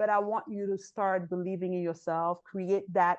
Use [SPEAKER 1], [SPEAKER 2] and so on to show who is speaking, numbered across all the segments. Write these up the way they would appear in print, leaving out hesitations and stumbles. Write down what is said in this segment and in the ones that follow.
[SPEAKER 1] but I want you to start believing in yourself, create that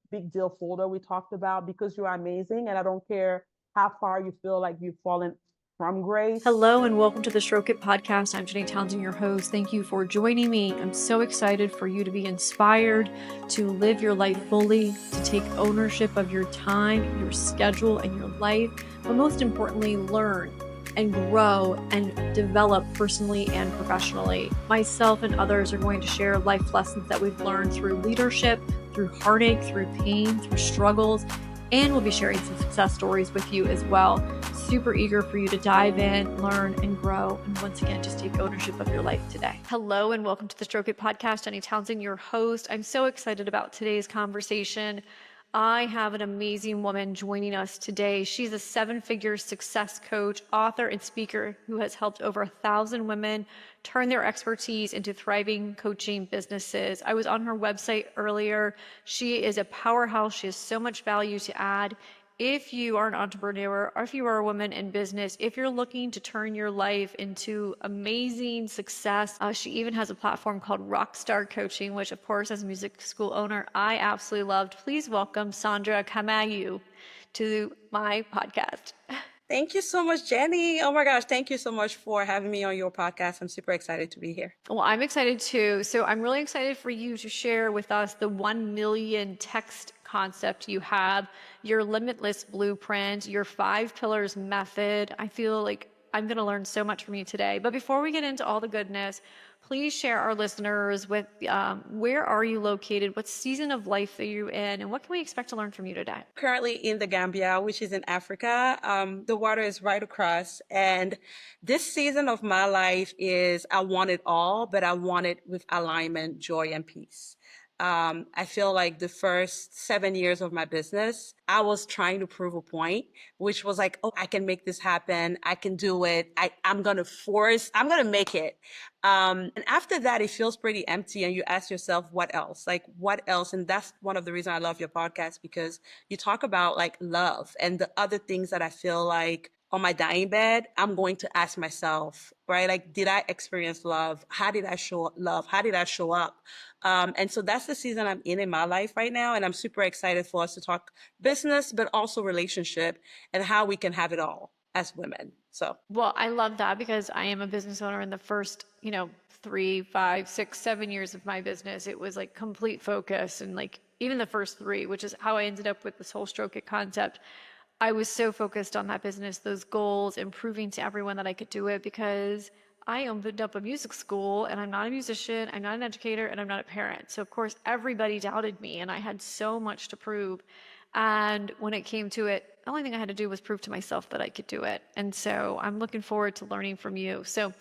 [SPEAKER 1] big deal folder we talked about because you're amazing. And I don't care how far you feel like you've fallen from grace.
[SPEAKER 2] Hello and welcome to the Stroke It podcast. I'm Jenny Townsend, your host. Thank you for joining me. I'm so excited for you to be inspired to live your life fully, to take ownership of your time, your schedule, and your life, but most importantly, learn and grow and develop personally and professionally. Myself and others are going to share life lessons that we've learned through leadership, through heartache, through pain, through struggles, and we'll be sharing some success stories with you as well. Super eager for you to dive in, learn, and grow. And once again, just take ownership of your life today. Hello, and welcome to the Stroke It podcast. Jenny Townsend, your host. I'm so excited about today's conversation. I have an amazing woman joining us today. She's a 7-figure success coach, author, and speaker who has helped over 1,000 women turn their expertise into thriving coaching businesses. I was on her website earlier. She is a powerhouse. She has so much value to add. If you are an entrepreneur, or if you are a woman in business, if you're looking to turn your life into amazing success, she even has a platform called Rockstar Coaching, which of course, as a music school owner, I absolutely loved. Please welcome Sandra Kamayo to my podcast.
[SPEAKER 3] Thank you so much, Jenny. Oh my gosh, thank you so much for having me on your podcast. I'm super excited to be here.
[SPEAKER 2] Well, I'm excited too. So I'm really excited for you to share with us the 1 million text concept you have, your Limitless Blueprint, your 5 pillars method. I feel like I'm going to learn so much from you today. But before we get into all the goodness, please share our listeners with where are you located, what season of life are you in, and what can we expect to learn from you today?
[SPEAKER 3] Currently in the Gambia, which is in Africa. The water is right across. And this season of my life is I want it all, but I want it with alignment, joy, and peace. I feel like the first 7 years of my business, I was trying to prove a point, which was like, oh, I can make this happen. I can do it. I'm going to make it. And after that, it feels pretty empty. And you ask yourself, what else? Like, what else? And that's one of the reasons I love your podcast, because you talk about like love and the other things that I feel like on my dying bed, I'm going to ask myself, right? Like, did I experience love? How did I show love? How did I show up? And so that's the season I'm in my life right now. And I'm super excited for us to talk business, but also relationship and how we can have it all as women. So,
[SPEAKER 2] well, I love that because I am a business owner in the first, 3, 5, 6, 7 years of my business. It was like complete focus, and like even the first 3, which is how I ended up with this whole Stroke It concept. I was so focused on that business, those goals, and proving to everyone that I could do it because I opened up a music school and I'm not a musician, I'm not an educator, and I'm not a parent. So of course everybody doubted me and I had so much to prove. And when it came to it, the only thing I had to do was prove to myself that I could do it. And so I'm looking forward to learning from you. So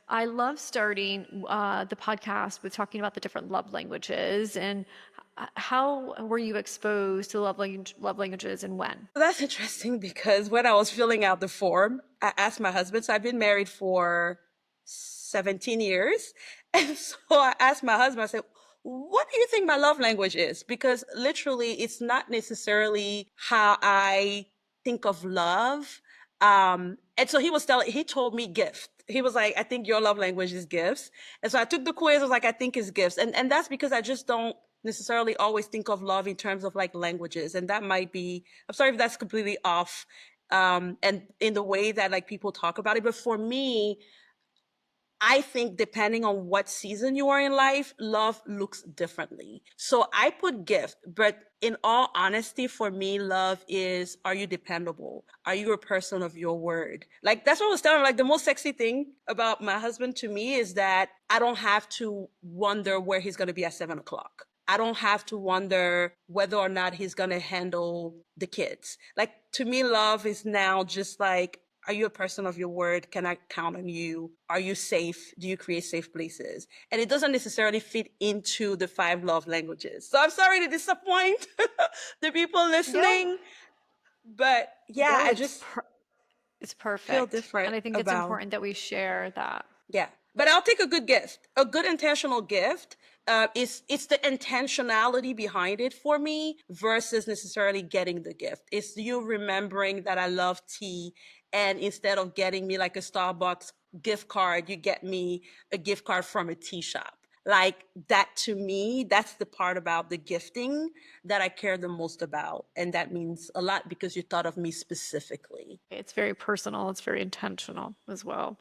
[SPEAKER 2] I love starting the podcast with talking about the different love languages and how were you exposed to love languages and when?
[SPEAKER 3] that's interesting because when I was filling out the form, I asked my husband. So I've been married for 17 years. And so I asked my husband, I said, what do you think my love language is? Because literally, it's not necessarily how I think of love. And so he told me gift. He was like, I think your love language is gifts. And so I took the quiz. I was like, I think it's gifts. And that's because I just don't necessarily always think of love in terms of like languages. And that might be, I'm sorry if that's completely off. And in the way that like people talk about it. But for me, I think depending on what season you are in life, love looks differently. So I put gift, but in all honesty, for me, love is, are you dependable? Are you a person of your word? Like, that's what I was telling, like, the most sexy thing about my husband to me is that I don't have to wonder where he's going to be at 7 o'clock. I don't have to wonder whether or not he's going to handle the kids. Like, to me, love is now just like, are you a person of your word? Can I count on you? Are you safe? Do you create safe places? And it doesn't necessarily fit into the 5 love languages. So I'm sorry to disappoint the people listening,
[SPEAKER 2] No,
[SPEAKER 3] but yeah,
[SPEAKER 2] no,
[SPEAKER 3] I just
[SPEAKER 2] it's
[SPEAKER 3] feel
[SPEAKER 2] perfect.
[SPEAKER 3] different
[SPEAKER 2] And I think it's
[SPEAKER 3] about,
[SPEAKER 2] important that we share that.
[SPEAKER 3] yeah. But I'll take a good gift, a good intentional gift. It's the intentionality behind it for me versus necessarily getting the gift. It's you remembering that I love tea, and instead of getting me like a Starbucks gift card, you get me a gift card from a tea shop. like that to me, that's the part about the gifting that I care the most about. And that means a lot because you thought of me specifically.
[SPEAKER 2] It's very personal, it's very intentional as well.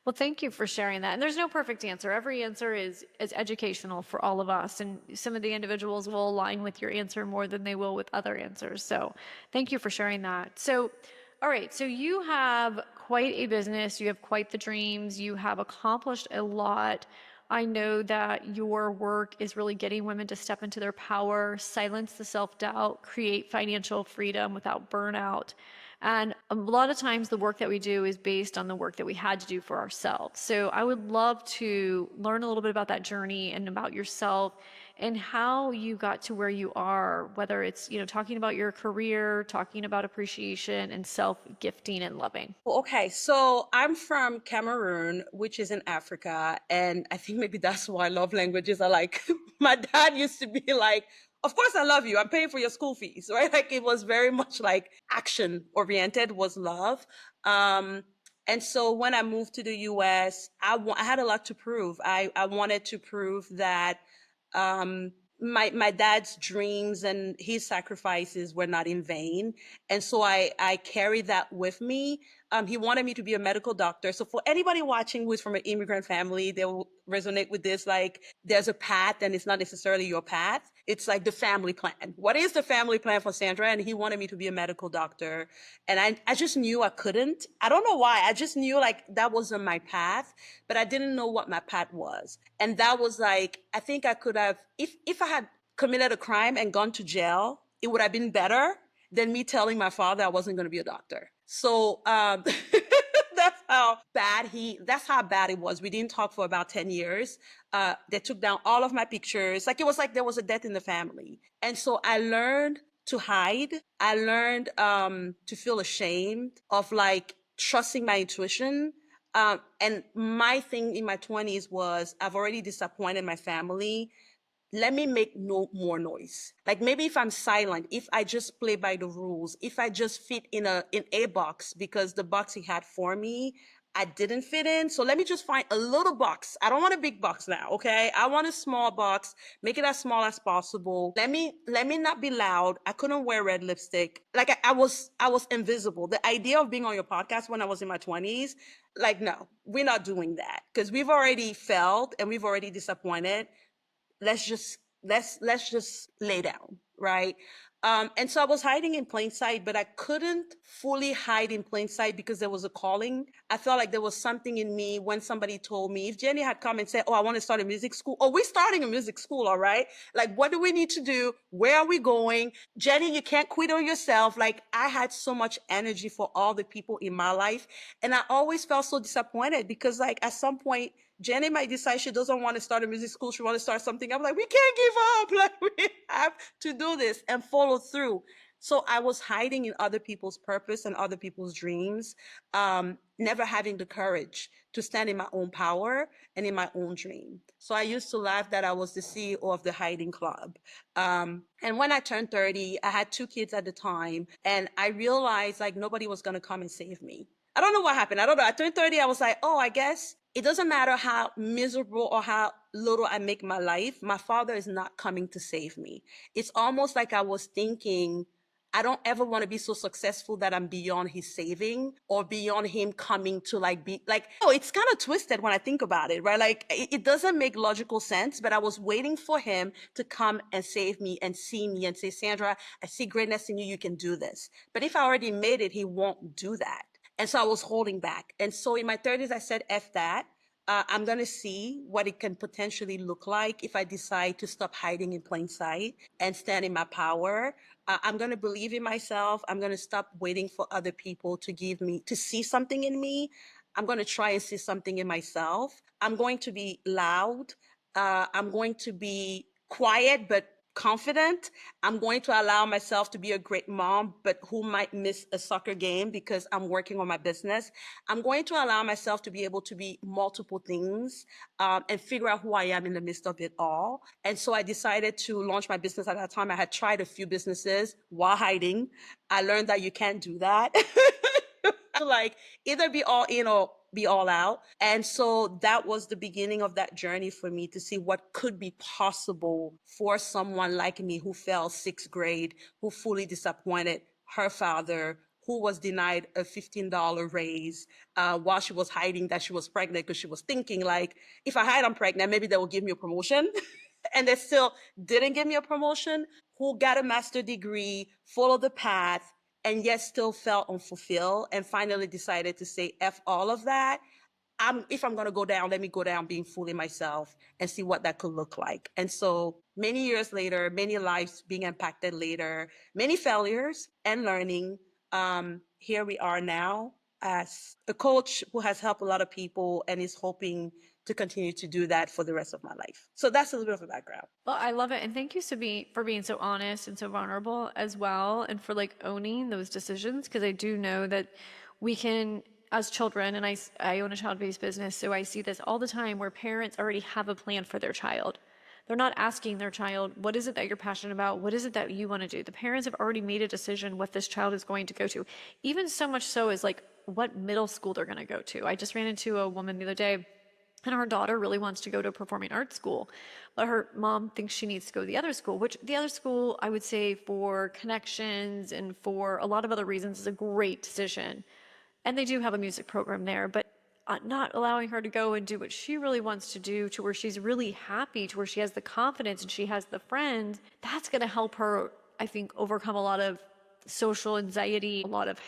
[SPEAKER 2] Well, thank you for sharing that. And there's no perfect answer. Every answer is educational for all of us. And some of the individuals will align with your answer more than they will with other answers. So thank you for sharing that. So, all right. So you have quite a business. You have quite the dreams. You have accomplished a lot. I know that your work is really getting women to step into their power, silence the self-doubt, create financial freedom without burnout. And a lot of times the work that we do is based on the work that we had to do for ourselves. So I would love to learn a little bit about that journey and about yourself and how you got to where you are, whether it's, talking about your career, talking about appreciation and self-gifting and loving.
[SPEAKER 3] Okay, so I'm from Cameroon, which is in Africa. And I think maybe that's why love languages are like, my dad used to be like, of course I love you. I'm paying for your school fees, right? Like it was very much like action oriented was love. And so when I moved to the US, I had a lot to prove. I wanted to prove that my dad's dreams and his sacrifices were not in vain. And so I carried that with me. He wanted me to be a medical doctor. So for anybody watching who's from an immigrant family, they will resonate with this. Like there's a path and it's not necessarily your path. It's like the family plan. What is the family plan for Sandra? And he wanted me to be a medical doctor. And I just knew I couldn't. I don't know why. I just knew like that wasn't my path, but I didn't know what my path was. And that was like, I think I could have, if I had committed a crime and gone to jail, it would have been better than me telling my father I wasn't going to be a doctor. So that's how bad it was. We didn't talk for about 10 years. They took down all of my pictures. Like it was like there was a death in the family. And so I learned to hide. I learned to feel ashamed of like trusting my intuition. And my thing in my 20s was I've already disappointed my family. Let me make no more noise. Like maybe if I'm silent, if I just play by the rules, if I just fit in a box because the box he had for me, I didn't fit in. So let me just find a little box. I don't want a big box now. Okay. I want a small box, make it as small as possible. Let me not be loud. I couldn't wear red lipstick. Like I was invisible. The idea of being on your podcast when I was in my 20s, like, no, we're not doing that because we've already failed and we've already disappointed. Let's just lay down, right? And so I was hiding in plain sight, but I couldn't fully hide in plain sight because there was a calling. I felt like there was something in me when somebody told me, if Jenny had come and said, oh, I want to start a music school. Oh, we're starting a music school, all right? Like, what do we need to do? Where are we going? Jenny, you can't quit on yourself. Like, I had so much energy for all the people in my life. And I always felt so disappointed because like at some point, Jenny might decide she doesn't want to start a music school. She wants to start something. I'm like, we can't give up. Like we have to do this and follow through. So I was hiding in other people's purpose and other people's dreams, never having the courage to stand in my own power and in my own dream. So I used to laugh that I was the CEO of the hiding club. And when I turned 30, I had 2 kids at the time. And I realized like nobody was going to come and save me. I don't know what happened. I don't know. I turned 30. I was like, oh, I guess it doesn't matter how miserable or how little I make my life. My father is not coming to save me. It's almost like I was thinking, I don't ever want to be so successful that I'm beyond his saving or beyond him coming to like be like, oh, it's kind of twisted when I think about it, right? Like it doesn't make logical sense, but I was waiting for him to come and save me and see me and say, Sandra, I see greatness in you. You can do this. But if I already made it, he won't do that. And so I was holding back. And so in my 30s, I said, F that. I'm going to see what it can potentially look like if I decide to stop hiding in plain sight and stand in my power. I'm going to believe in myself. I'm going to stop waiting for other people to see something in me. I'm going to try and see something in myself. I'm going to be loud. I'm going to be quiet, but confident. I'm going to allow myself to be a great mom, but who might miss a soccer game because I'm working on my business. I'm going to allow myself to be able to be multiple things and figure out who I am in the midst of it all. And so I decided to launch my business at that time. I had tried a few businesses while hiding. I learned that you can't do that. Like either be all in or be all out. And so that was the beginning of that journey for me to see what could be possible for someone like me who failed sixth grade, who fully disappointed her father, who was denied a $15 raise while she was hiding that she was pregnant because she was thinking like, if I hide I'm pregnant, maybe they will give me a promotion. And they still didn't give me a promotion, who got a master's degree, followed the path, and yet still felt unfulfilled and finally decided to say, F all of that. If I'm going to go down, let me go down being fully myself and see what that could look like. And so many years later, many lives being impacted later, many failures and learning, here we are now as a coach who has helped a lot of people and is hoping to continue to do that for the rest of my life. So that's a little bit of a background.
[SPEAKER 2] Well, I love it. And thank you for being so honest and so vulnerable as well. And for like owning those decisions. Cause I do know that we can, as children, and I own a child-based business. So I see this all the time where parents already have a plan for their child. They're not asking their child, what is it that you're passionate about? What is it that you want to do? The parents have already made a decision what this child is going to go to. Even so much so as like what middle school they're going to go to. I just ran into a woman the other day, and her daughter really wants to go to a performing arts school, but her mom thinks she needs to go to the other school, which the other school, I would say for connections and for a lot of other reasons, is a great decision. And they do have a music program there, but not allowing her to go and do what she really wants to do, to where she's really happy, to where she has the confidence and she has the friends, that's going to help her, I think, overcome a lot of social anxiety, a lot of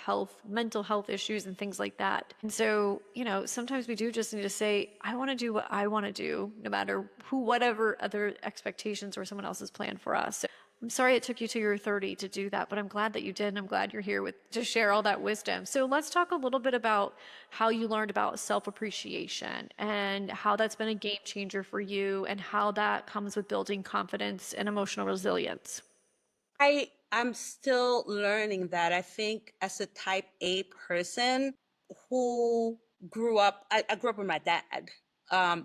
[SPEAKER 2] mental health issues and things like that. And so, sometimes we do just need to say, I want to do what I want to do, no matter whatever other expectations or someone else's plan for us. So I'm sorry it took you to your 30 to do that, but I'm glad that you did, and I'm glad you're here to share all that wisdom. So let's talk a little bit about how you learned about self-appreciation and how that's been a game changer for you and how that comes with building confidence and emotional resilience.
[SPEAKER 3] I'm still learning that. I think as a type A person who I grew up with my dad.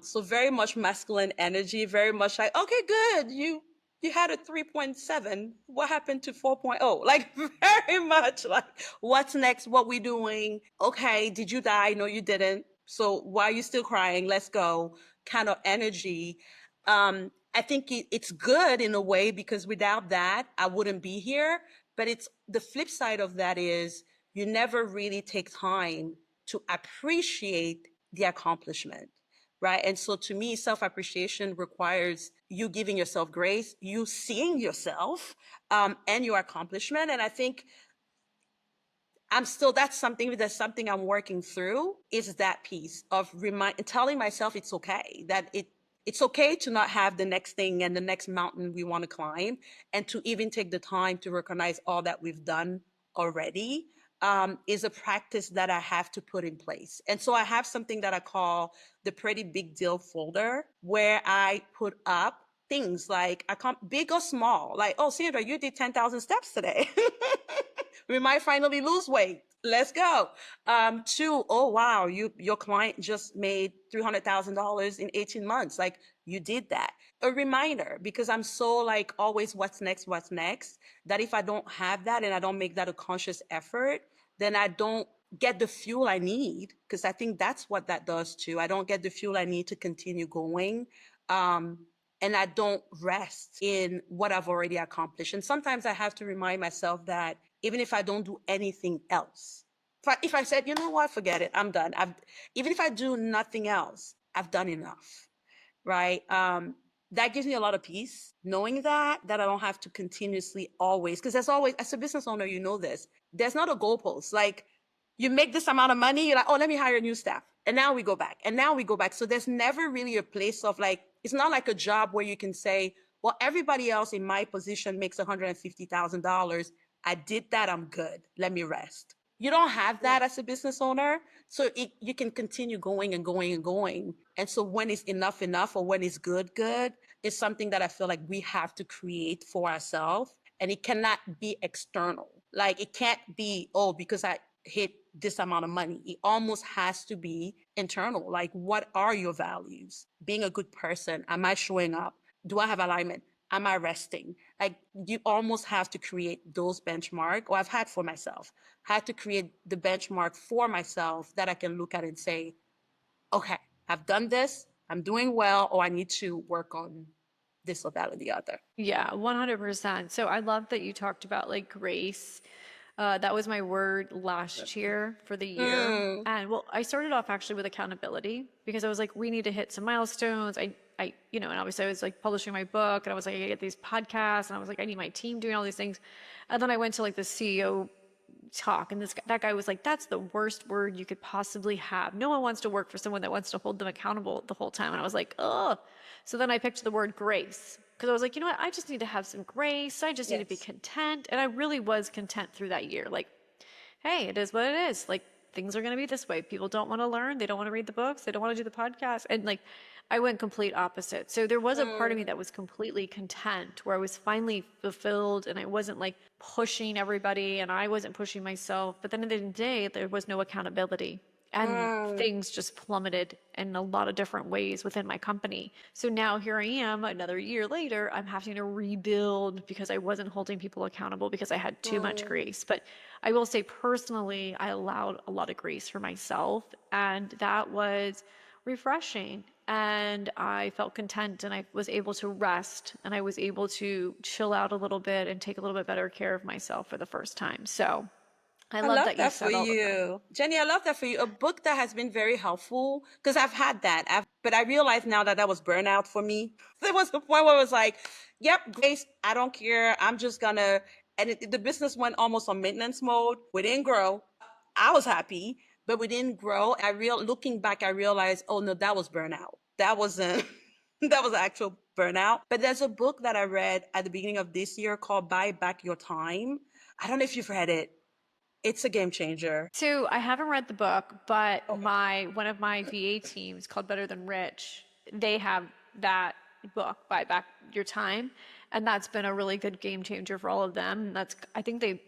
[SPEAKER 3] So very much masculine energy, very much like, okay, good. You had a 3.7. What happened to 4.0? Like very much like, what's next? What we doing? Okay, did you die? No, you didn't. So why are you still crying? Let's go. Kind of energy. I think it's good in a way, because without that, I wouldn't be here. But it's the flip side of that is you never really take time to appreciate the accomplishment, right? And so to me, self-appreciation requires you giving yourself grace, you seeing yourself and your accomplishment. And I think that's something I'm working through, is that piece of telling myself it's okay, that it's okay to not have the next thing and the next mountain we want to climb, and to even take the time to recognize all that we've done already is a practice that I have to put in place. And so I have something that I call the pretty big deal folder, where I put up things like big or small, like, oh, Sandra, you did 10,000 steps today. We might finally lose weight. Let's go. Two, oh, wow, your client just made $300,000 in 18 months. Like, you did that. A reminder, because I'm so like always what's next, that if I don't have that and I don't make that a conscious effort, then I don't get the fuel I need, because I think that's what that does too. I don't get the fuel I need to continue going. And I don't rest in what I've already accomplished. And sometimes I have to remind myself that even if I don't do anything else, if I said, you know what, forget it, I'm done. Even if I do nothing else, I've done enough, right? That gives me a lot of peace, knowing that I don't have to continuously always, because there's always, as a business owner, you know this, there's not a goalpost. Like, you make this amount of money, you're like, oh, let me hire new staff. And now we go back, and now we go back. So there's never really a place of like, it's not like a job where you can say, well, everybody else in my position makes $150,000. I did that, I'm good. Let me rest. You don't have that as a business owner. So you can continue going and going and going. And so when it's enough, or when it's good, it's something that I feel like we have to create for ourselves. And it cannot be external. Like, it can't be, oh, because I hit this amount of money. It almost has to be internal. Like, what are your values? Being a good person. Am I showing up? Do I have alignment? Am I resting? Like, you almost have to create those benchmarks, or I've had for myself, had to create the benchmark for myself that I can look at and say, okay, I've done this, I'm doing well, or I need to work on this or that or the other.
[SPEAKER 2] Yeah, 100%. So I love that you talked about like grace. That was my word last year for the year.
[SPEAKER 3] Mm,
[SPEAKER 2] And well, I started off actually with accountability because I was like, we need to hit some milestones. And obviously I was like publishing my book and I was like, I get these podcasts and I was like, I need my team doing all these things. And then I went to like the CEO talk and that guy was like, that's the worst word you could possibly have. No one wants to work for someone that wants to hold them accountable the whole time. And I was like, oh. So then I picked the word grace because I was like, you know what? I just need to have some grace. I just need to be
[SPEAKER 3] yes.
[SPEAKER 2] content. And I really was content through that year. Like, hey, it is what it is. Like, things are going to be this way. People don't want to learn. They don't want to read the books. They don't want to do the podcast. And like, I went complete opposite. So there was a part of me that was completely content where I was finally fulfilled and I wasn't like pushing everybody and I wasn't pushing myself. But then at the end of the day, there was no accountability. And
[SPEAKER 3] Mm,
[SPEAKER 2] things just plummeted in a lot of different ways within my company. So now here I am, another year later, I'm having to rebuild because I wasn't holding people accountable because I had too much
[SPEAKER 3] mm,
[SPEAKER 2] grace. But I will say personally, I allowed a lot of grace for myself, and that was refreshing. And I felt content and I was able to rest and I was able to chill out a little bit and take a little bit better care of myself for the first time. So I
[SPEAKER 3] I
[SPEAKER 2] love
[SPEAKER 3] love
[SPEAKER 2] that you
[SPEAKER 3] that for
[SPEAKER 2] said all of that.
[SPEAKER 3] you. Jenny, I love that for you. A book that has been very helpful because I've had that. But I realize now that that was burnout for me. There was the point where I was like, yep, Grace, I don't care. I'm just gonna, and the business went almost on maintenance mode. We didn't grow. I was happy, but we didn't grow. Looking back, I realized, oh no, that was burnout. That wasn't, that was actual burnout. But there's a book that I read at the beginning of this year called Buy Back Your Time. I don't know if you've read it. It's a game changer.
[SPEAKER 2] So I haven't read the book, but
[SPEAKER 3] Okay.
[SPEAKER 2] my one of my VA teams called Better Than Rich, they have that book, Buy Back Your Time, and that's been a really good game changer for all of them. And that's I think they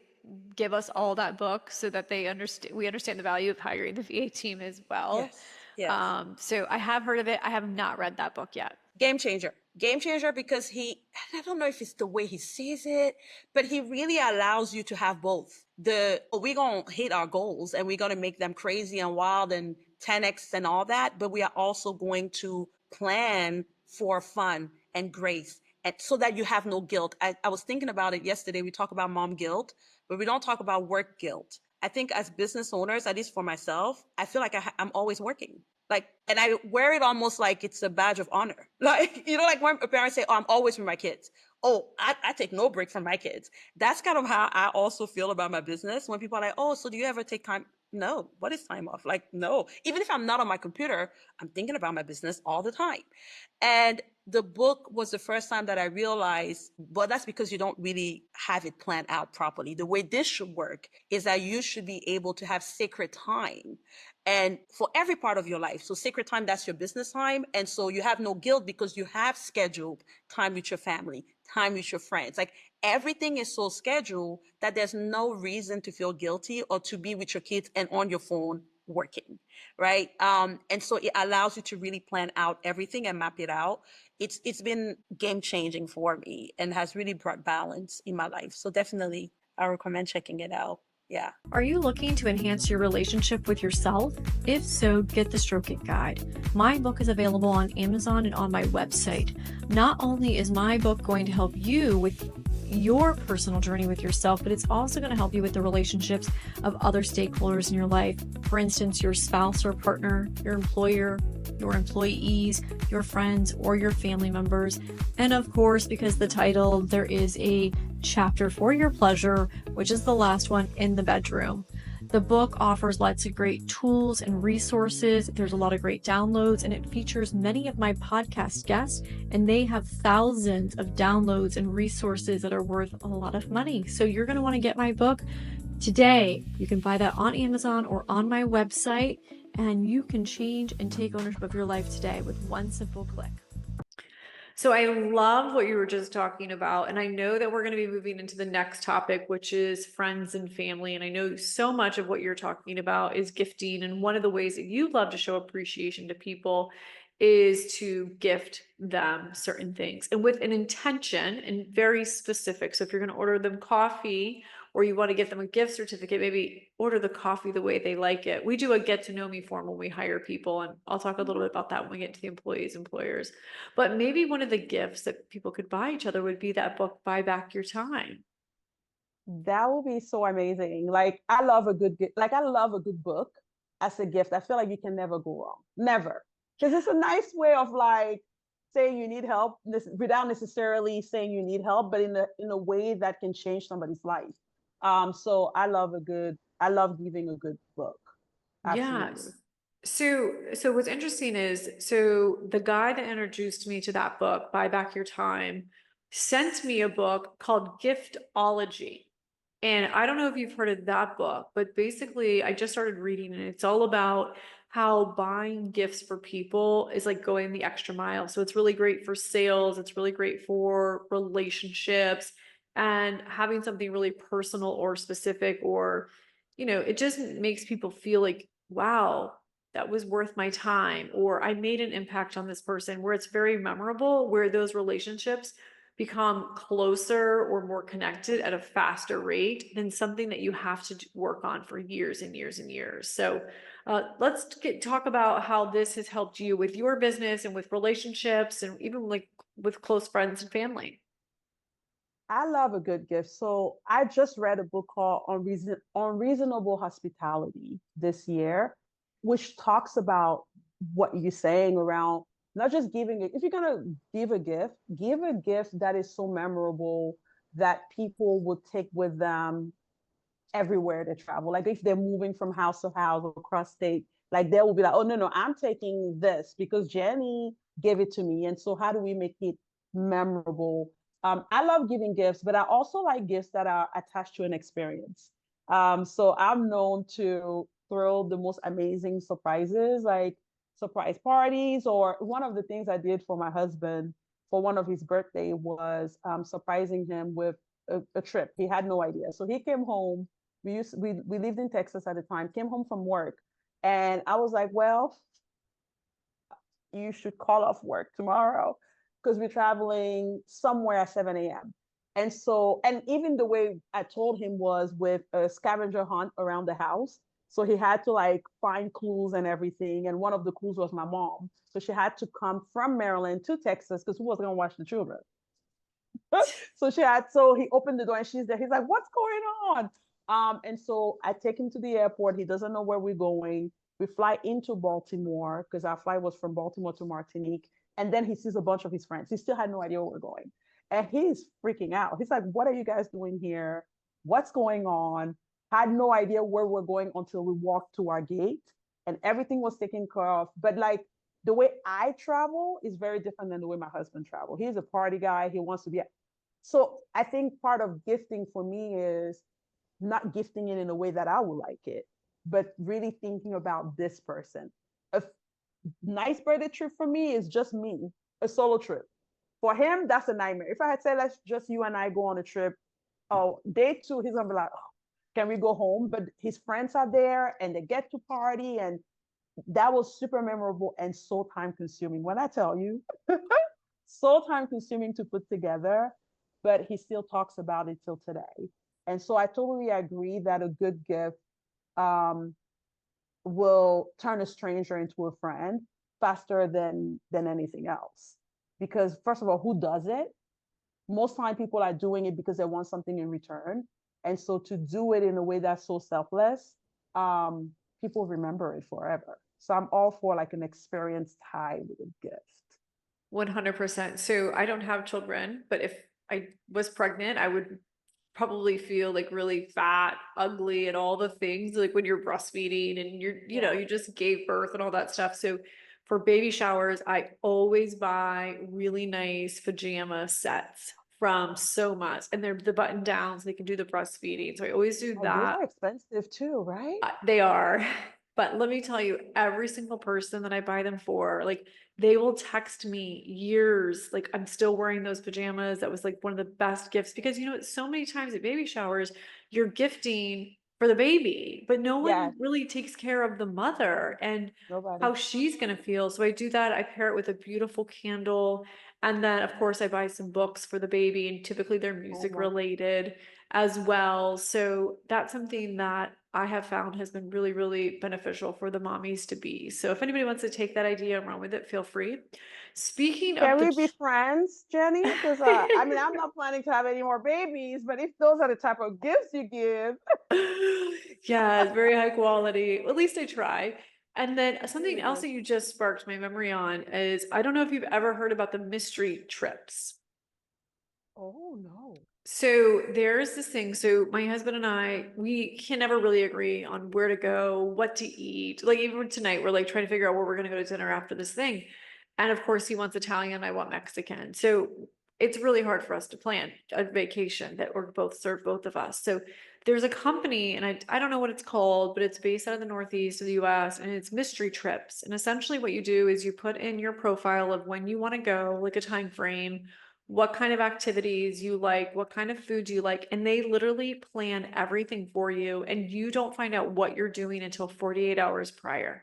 [SPEAKER 2] give us all that book so that we understand the value of hiring the VA team as well.
[SPEAKER 3] Yes. Yes.
[SPEAKER 2] So I have heard of it. I have not read that book yet.
[SPEAKER 3] Game changer. Game changer because I don't know if it's the way he sees it, but he really allows you to have both. We're going to hit our goals and we're going to make them crazy and wild and 10x and all that, but we are also going to plan for fun and grace and so that you have no guilt. I was thinking about it yesterday. We talk about mom guilt, but we don't talk about work guilt. I think as business owners, at least for myself, I feel like I'm always working. Like, and I wear it almost like it's a badge of honor. Like, like when parents say, oh, I'm always with my kids. Oh, I take no break from my kids. That's kind of how I also feel about my business. When people are like, oh, so do you ever take time? No, what is time off? Like, no. Even if I'm not on my computer, I'm thinking about my business all the time. And the book was the first time that I realized, well, that's because you don't really have it planned out properly. The way this should work is that you should be able to have sacred time and for every part of your life. So sacred time, that's your business time. And so you have no guilt because you have scheduled time with your family, time with your friends. Like everything is so scheduled that there's no reason to feel guilty or to be with your kids and on your phone working, right? And so it allows you to really plan out everything and map it out. It's been game changing for me and has really brought balance in my life. So definitely I recommend checking it out. Yeah.
[SPEAKER 2] Are you looking to enhance your relationship with yourself? If so, get the Stroke It Guide. My book is available on Amazon and on my website. Not only is my book going to help you with your personal journey with yourself, but it's also going to help you with the relationships of other stakeholders in your life. For instance, your spouse or partner, your employer, your employees, your friends, or your family members. And of course, because the title, there is a chapter for your pleasure, which is the last one, in the bedroom. The book offers lots of great tools and resources. There's a lot of great downloads, and it features many of my podcast guests, and they have thousands of downloads and resources that are worth a lot of money. So you're going to want to get my book today. You can buy that on Amazon or on my website, and you can change and take ownership of your life today with one simple click. So I love what you were just talking about. And I know that we're going to be moving into the next topic, which is friends and family. And I know so much of what you're talking about is gifting. And one of the ways that you love to show appreciation to people is to gift them certain things and with an intention and very specific. So if you're going to order them coffee or you want to get them a gift certificate, maybe order the coffee the way they like it. We do a get to know me form when we hire people, and I'll talk a little bit about that when we get to the employers. But maybe one of the gifts that people could buy each other would be that book, Buy Back Your Time.
[SPEAKER 1] That would be so amazing. Like I love a good like I love a good book as a gift. I feel like you can never go wrong. Never. Because it's a nice way of like saying you need help without necessarily saying you need help, but in a way that can change somebody's life. So I love giving a good book. Absolutely.
[SPEAKER 2] Yes. So what's interesting is, so the guy that introduced me to that book, Buy Back Your Time, sent me a book called Giftology. And I don't know if you've heard of that book, but basically I just started reading and it's all about how buying gifts for people is like going the extra mile. So it's really great for sales. It's really great for relationships, and having something really personal or specific, or, it just makes people feel like, wow, that was worth my time, or I made an impact on this person, where it's very memorable, where those relationships become closer or more connected at a faster rate than something that you have to work on for years and years and years. So let's talk about how this has helped you with your business and with relationships, and even like with close friends and family.
[SPEAKER 1] I love a good gift. So I just read a book called Unreasonable Hospitality this year, which talks about what you're saying around not just giving it. If you're gonna give a gift that is so memorable that people will take with them everywhere they travel. Like if they're moving from house to house or across state, like they will be like, oh no, I'm taking this because Jenny gave it to me. And so how do we make it memorable? I love giving gifts, but I also like gifts that are attached to an experience. So I'm known to throw the most amazing surprises, like surprise parties. Or one of the things I did for my husband for one of his birthday was surprising him with a trip. He had no idea. So he came home. We lived in Texas at the time, came home from work. And I was like, well, you should call off work tomorrow because we're traveling somewhere at 7 a.m. And so, and even the way I told him was with a scavenger hunt around the house. So he had to like find clues and everything. And one of the clues was my mom. So she had to come from Maryland to Texas because who was going to watch the children? So he opened the door and she's there. He's like, what's going on? And so I take him to the airport. He doesn't know where we're going. We fly into Baltimore because our flight was from Baltimore to Martinique. And then he sees a bunch of his friends. He still had no idea where we're going. And he's freaking out. He's like, what are you guys doing here? What's going on? Had no idea where we're going until we walked to our gate and everything was taken care of. But like the way I travel is very different than the way my husband travels. He's a party guy. He wants to be. So I think part of gifting for me is not gifting it in a way that I would like it, but really thinking about this person. A nice birthday trip for me is just me, a solo trip. For him, that's a nightmare. If I had said, let's just you and I go on a trip, oh, day two, he's gonna be like, oh, can we go home? But his friends are there and they get to party, and that was super memorable and so time consuming. When I tell you, so time consuming to put together, but he still talks about it till today. And so I totally agree that a good gift will turn a stranger into a friend faster than anything else. Because first of all, who does it? Most time people are doing it because they want something in return. And so to do it in a way that's so selfless, people remember it forever. So I'm all for like an experience tied with a gift.
[SPEAKER 2] 100%. So I don't have children, but if I was pregnant, I would probably feel like really fat, ugly, and all the things, like when you're breastfeeding and you just gave birth and all that stuff. So for baby showers, I always buy really nice pajama sets from So Much, and they're the button downs, so they can do the breastfeeding. So I always do that.
[SPEAKER 1] Those are expensive too, right?
[SPEAKER 2] They are. But let me tell you, every single person that I buy them for, like, they will text me years, like, I'm still wearing those pajamas. That was like one of the best gifts, because so many times at baby showers, you're gifting for the baby, but no one really takes care of the mother and how she's going to feel. So I do that. I pair it with a beautiful candle, And then, of course, I buy some books for the baby, and typically they're music
[SPEAKER 1] wow.
[SPEAKER 2] related as well. So that's something that I have found has been really, really beneficial for the mommies to be. So if anybody wants to take that idea and run with it, feel free. Speaking of
[SPEAKER 1] Can
[SPEAKER 2] the
[SPEAKER 1] we be friends, Jenny? Because I mean, I'm not planning to have any more babies, but if those are the type of gifts you give,
[SPEAKER 2] yeah, it's very high quality. At least I try. And then something
[SPEAKER 1] really
[SPEAKER 2] else
[SPEAKER 1] good.
[SPEAKER 2] that you just sparked my memory on is I don't know if you've ever heard about the mystery trips.
[SPEAKER 1] Oh no.
[SPEAKER 2] So there's this thing. So my husband and I, we can never really agree on where to go, what to eat. Like even tonight, we're like trying to figure out where we're going to go to dinner after this thing. And of course, he wants Italian, I want Mexican. So it's really hard for us to plan a vacation that we're both serve both of us. So there's a company, and I don't know what it's called, but it's based out of the Northeast of the US, and it's mystery trips. And essentially what you do is you put in your profile of when you want to go, like a time frame, what kind of activities you like, what kind of food you like, and they literally plan everything for you, and you don't find out what you're doing until 48 hours prior.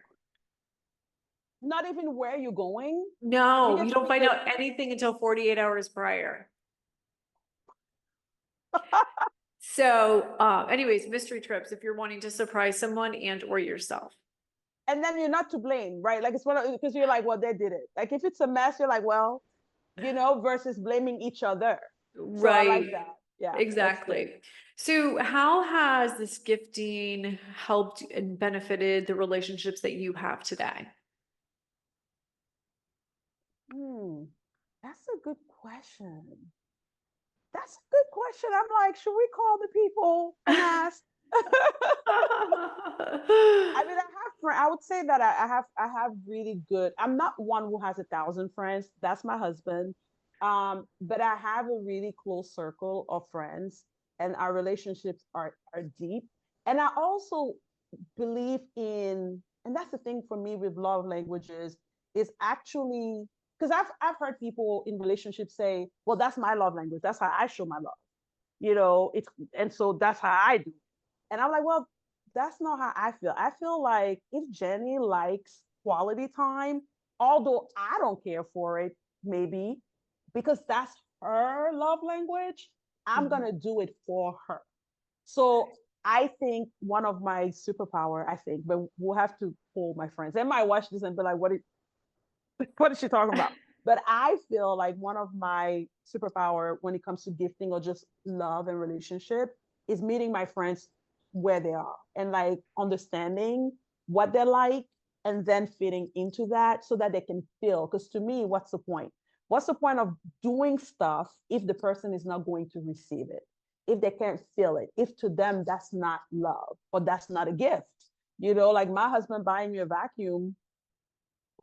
[SPEAKER 1] Not even where you're going. You
[SPEAKER 2] No,
[SPEAKER 1] get
[SPEAKER 2] you
[SPEAKER 1] to
[SPEAKER 2] don't
[SPEAKER 1] pick
[SPEAKER 2] find
[SPEAKER 1] the.
[SPEAKER 2] out anything until 48 hours prior. So, anyways, mystery trips, if you're wanting to surprise someone and or yourself.
[SPEAKER 1] And then you're not to blame, right? Like it's one of because you're like, well, they did it. Like if it's a mess, you're like, well, versus blaming each other. So I like
[SPEAKER 2] Right.
[SPEAKER 1] that. Yeah, that's good.
[SPEAKER 2] Exactly. So, how has this gifting helped and benefited the relationships that you have today?
[SPEAKER 1] Hmm, that's a good question. That's a good question. I'm like, should we call the people and ask? I mean, I would say that I have really good. I'm not one who has 1,000 friends. That's my husband. But I have a really close circle of friends, and our relationships are deep. And I also believe in, and that's the thing for me with love languages, is actually because I've heard people in relationships say, well, that's my love language. That's how I show my love. It's and so that's how I do. And I'm like, well, that's not how I feel. I feel like if Jenny likes quality time, although I don't care for it, maybe because that's her love language, I'm
[SPEAKER 2] Mhm.
[SPEAKER 1] gonna do it for her. So I think one of my superpower, I think, but we'll have to pull my friends. They might watch this and be like, what is she talking about? But I feel like one of my superpower when it comes to gifting or just love and relationship is meeting my friends where they are and like understanding what they're like and then fitting into that so that they can feel. Because to me, what's the point? What's the point of doing stuff if the person is not going to receive it? If they can't feel it, if to them that's not love or that's not a gift, like my husband buying me a vacuum,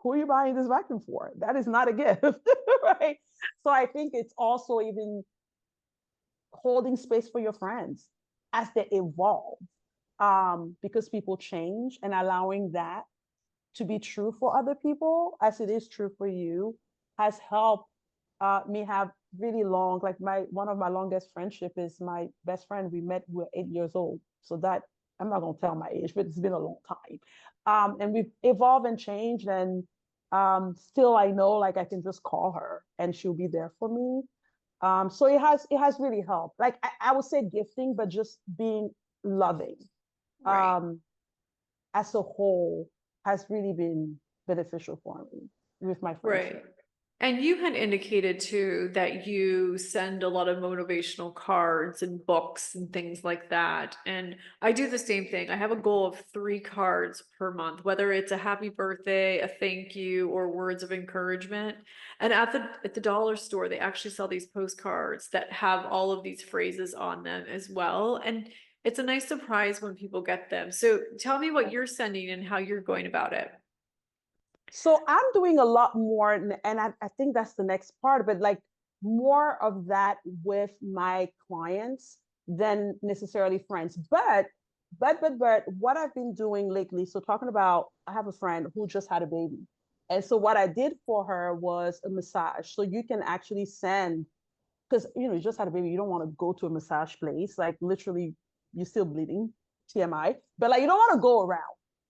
[SPEAKER 1] who are you buying this vacuum for? That is not a gift, right? So I think it's also even holding space for your friends as they evolve, because people change and allowing that to be true for other people as it is true for you has helped me have really long, like my one of my longest friendship is my best friend. We met, we were 8 years old. So that I'm not gonna tell my age, but it's been a long time. And we've evolved and changed, and still I know like I can just call her and she'll be there for me. So it has really helped. Like I would say gifting, but just being loving.
[SPEAKER 2] Right.
[SPEAKER 1] Um, as a whole has really been beneficial for me with my
[SPEAKER 2] Right.
[SPEAKER 1] friendship.
[SPEAKER 2] And you had indicated too that you send a lot of motivational cards and books and things like that. And I do the same thing. I have a goal of 3 cards per month, whether it's a happy birthday, a thank you, or words of encouragement. And at the dollar store, they actually sell these postcards that have all of these phrases on them as well. And it's a nice surprise when people get them. So tell me what you're sending and how you're going about it.
[SPEAKER 1] So I'm doing a lot more, and I think that's the next part, but like more of that with my clients than necessarily friends. But what I've been doing lately, so talking about, I have a friend who just had a baby. And so what I did for her was a massage. So you can actually send, because you just had a baby, you don't want to go to a massage place, like literally you're still bleeding, TMI, but like you don't want to go around.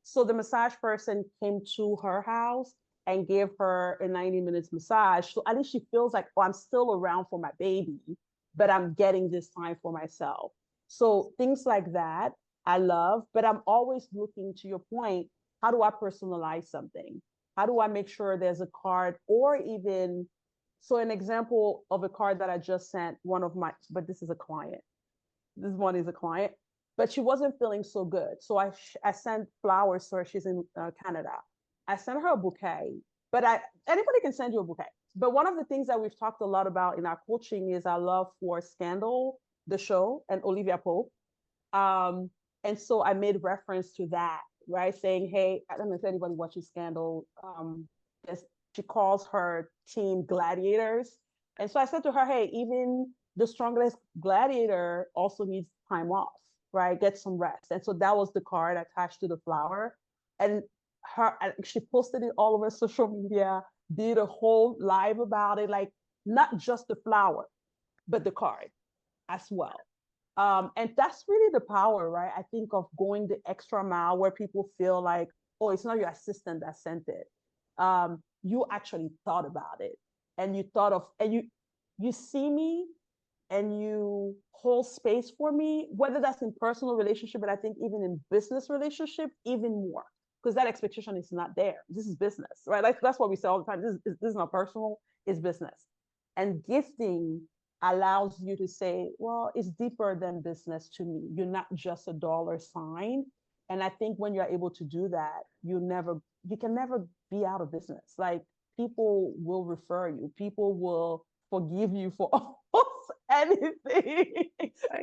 [SPEAKER 1] So the massage person came to her house and gave her a 90 minutes massage. So at least she feels like, oh, I'm still around for my baby, but I'm getting this time for myself. So things like that, I love, but I'm always looking, to your point, how do I personalize something? How do I make sure there's a card, or even, so an example of a card that I just sent one of my, but this is a client. This one is a client, but she wasn't feeling so good. So I sent flowers to her. She's in Canada. I sent her a bouquet, but anybody can send you a bouquet. But one of the things that we've talked a lot about in our coaching is our love for Scandal, the show, and Olivia Pope. And so I made reference to that, right? Saying, hey, I don't know if anybody watches Scandal. She calls her team gladiators. And so I said to her, hey, even the strongest gladiator also needs time off, right? Get some rest. And so that was the card attached to the flower. And she posted it all over social media, did a whole live about it, like not just the flower, but the card as well. And that's really the power, right? I think of going the extra mile where people feel like, oh, it's not your assistant that sent it. You actually thought about it, and you thought of, and you see me and you hold space for me, whether that's in personal relationship, but I think even in business relationship, even more, because that expectation is not there. This is business, right? Like that's what we say all the time. This is not personal, it's business. And gifting allows you to say, well, it's deeper than business to me. You're not just a dollar sign. And I think when you're able to do that, you can never be out of business. Like people will refer you, people will forgive you for almost anything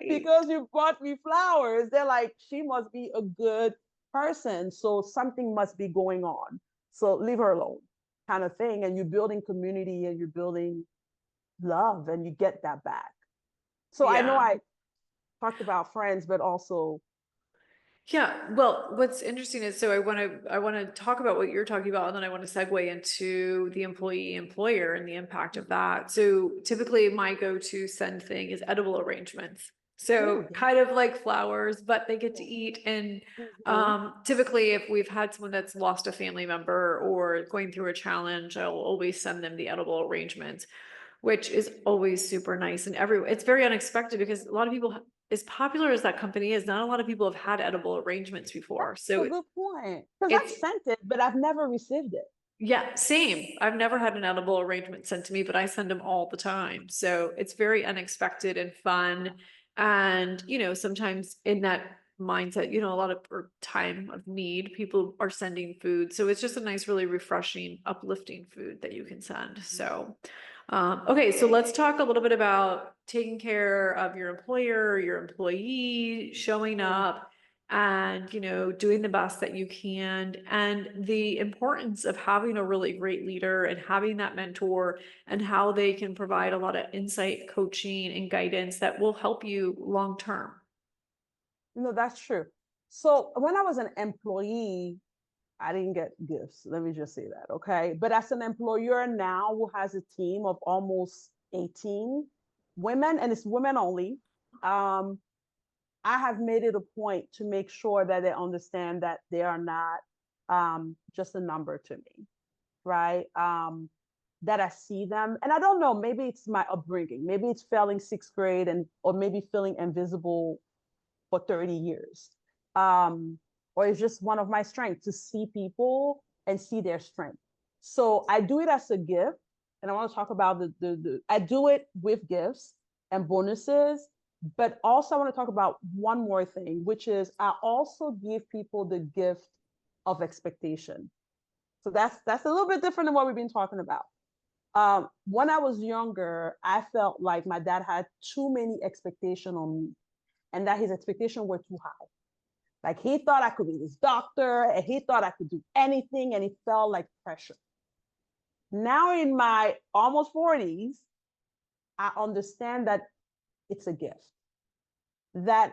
[SPEAKER 1] because you bought me flowers. They're like, she must be a good person, so something must be going on, so leave her alone, kind of thing. And you're building community and you're building love, and you get that back. So I know I talked about friends, but also
[SPEAKER 2] well, what's interesting is, so I want to talk about what you're talking about, and then I want to segue into the employee employer and the impact of that. So typically my go-to send thing is edible arrangements. So kind of like flowers, but they get to eat. And typically if we've had someone that's lost a family member or going through a challenge, I'll always send them the edible arrangements, which is always super nice. And it's very unexpected because a lot of people, as popular as that company is, not a lot of people have had edible arrangements before. So
[SPEAKER 1] that's a good point, because I've sent it, but I've never received it.
[SPEAKER 2] Yeah, same. I've never had an edible arrangement sent to me, but I send them all the time. So it's very unexpected and fun. And, sometimes in that mindset, a lot of time of need, people are sending food. So it's just a nice, really refreshing, uplifting food that you can send. So, okay, so let's talk a little bit about taking care of your employer, your employee, showing up and, doing the best that you can, and the importance of having a really great leader and having that mentor, and how they can provide a lot of insight, coaching, and guidance that will help you long term.
[SPEAKER 1] No, that's true. So when I was an employee, I didn't get gifts. Let me just say that, okay? But as an employer now who has a team of almost 18 women, and it's women only, I have made it a point to make sure that they understand that they are not just a number to me, right? That I see them, and I don't know, maybe it's my upbringing, maybe it's failing sixth grade, or maybe feeling invisible for 30 years. Or it's just one of my strengths to see people and see their strength. So I do it as a gift. And I want to talk about I do it with gifts and bonuses, but also I want to talk about one more thing, which is I also give people the gift of expectation. So that's a little bit different than what we've been talking about. When I was younger, I felt like my dad had too many expectations on me, and that his expectations were too high. Like he thought I could be this doctor, and he thought I could do anything, and it felt like pressure. Now in my almost 40s, I understand that it's a gift. That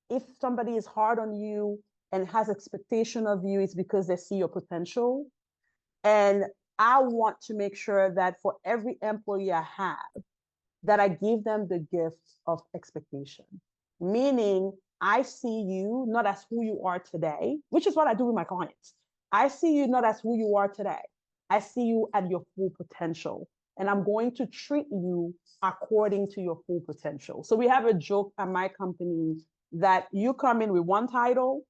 [SPEAKER 1] if somebody is hard on you and has expectation of you, it's because they see your potential. And I want to make sure that for every employee I have, that I give them the gift of expectation. Meaning, I see you not as who you are today, which is what I do with my clients. I see you not as who you are today. I see you at your full potential. And I'm going to treat you according to your full potential. So we have a joke at my company that you come in with one title,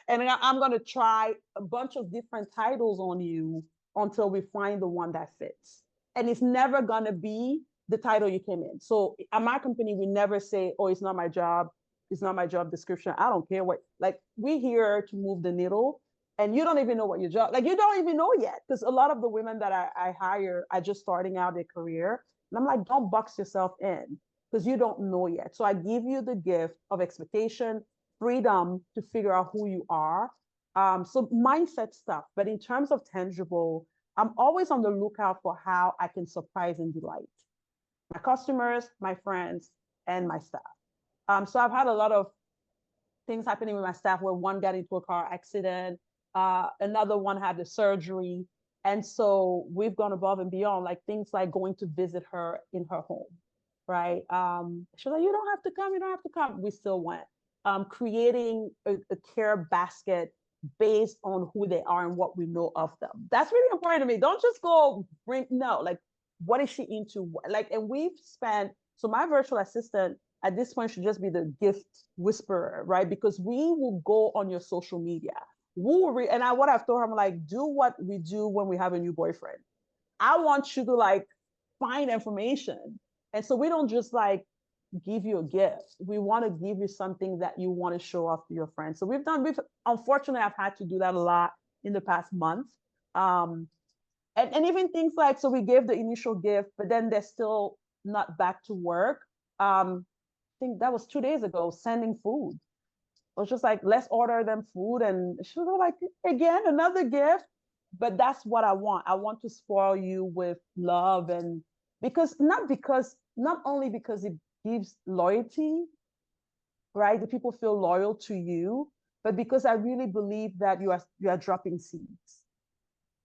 [SPEAKER 1] and I'm going to try a bunch of different titles on you until we find the one that fits. And it's never going to be the title you came in. So at my company, we never say, oh, it's not my job. It's not my job description. I don't care what, like, we're here to move the needle. And you don't even know what your job, like, you don't even know yet. Because a lot of the women that I hire are just starting out their career. And I'm like, don't box yourself in because you don't know yet. So I give you the gift of expectation, freedom to figure out who you are. So mindset stuff. But in terms of tangible, I'm always on the lookout for how I can surprise and delight my customers, my friends, and my staff. So I've had a lot of things happening with my staff where one got into a car accident, another one had a surgery. And so we've gone above and beyond, like things like going to visit her in her home, right? She's like, you don't have to come, you don't have to come. We still went. Creating a care basket based on who they are and what we know of them. That's really important to me. Don't just go bring, no, like, what is she into? Like, and we've spent, so my virtual assistant at this point should just be the gift whisperer, right? Because we will go on your social media. And what I've told her, I'm like, do what we do when we have a new boyfriend. I want you to like find information. And so we don't just like give you a gift. We want to give you something that you want to show off to your friends. So we've unfortunately, I've had to do that a lot in the past month. And even things like, so we gave the initial gift, but then they're still not back to work. I think that was 2 days ago, sending food. It was just like, let's order them food. And she was like, again, another gift. But that's what I want. I want to spoil you with love. And not only because it gives loyalty, right? The people feel loyal to you, but because I really believe that you are dropping seeds.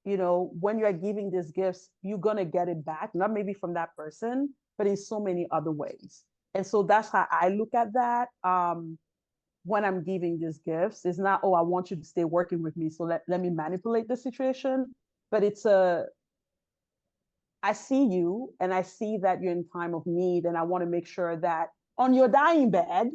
[SPEAKER 1] You know, when you are giving these gifts, you're gonna get it back, not maybe from that person, but in so many other ways. And so that's how I look at that. When I'm giving these gifts, it's not, oh, I want you to stay working with me, so let me manipulate the situation. But I see you and I see that you're in time of need, and I want to make sure that on your dying bed,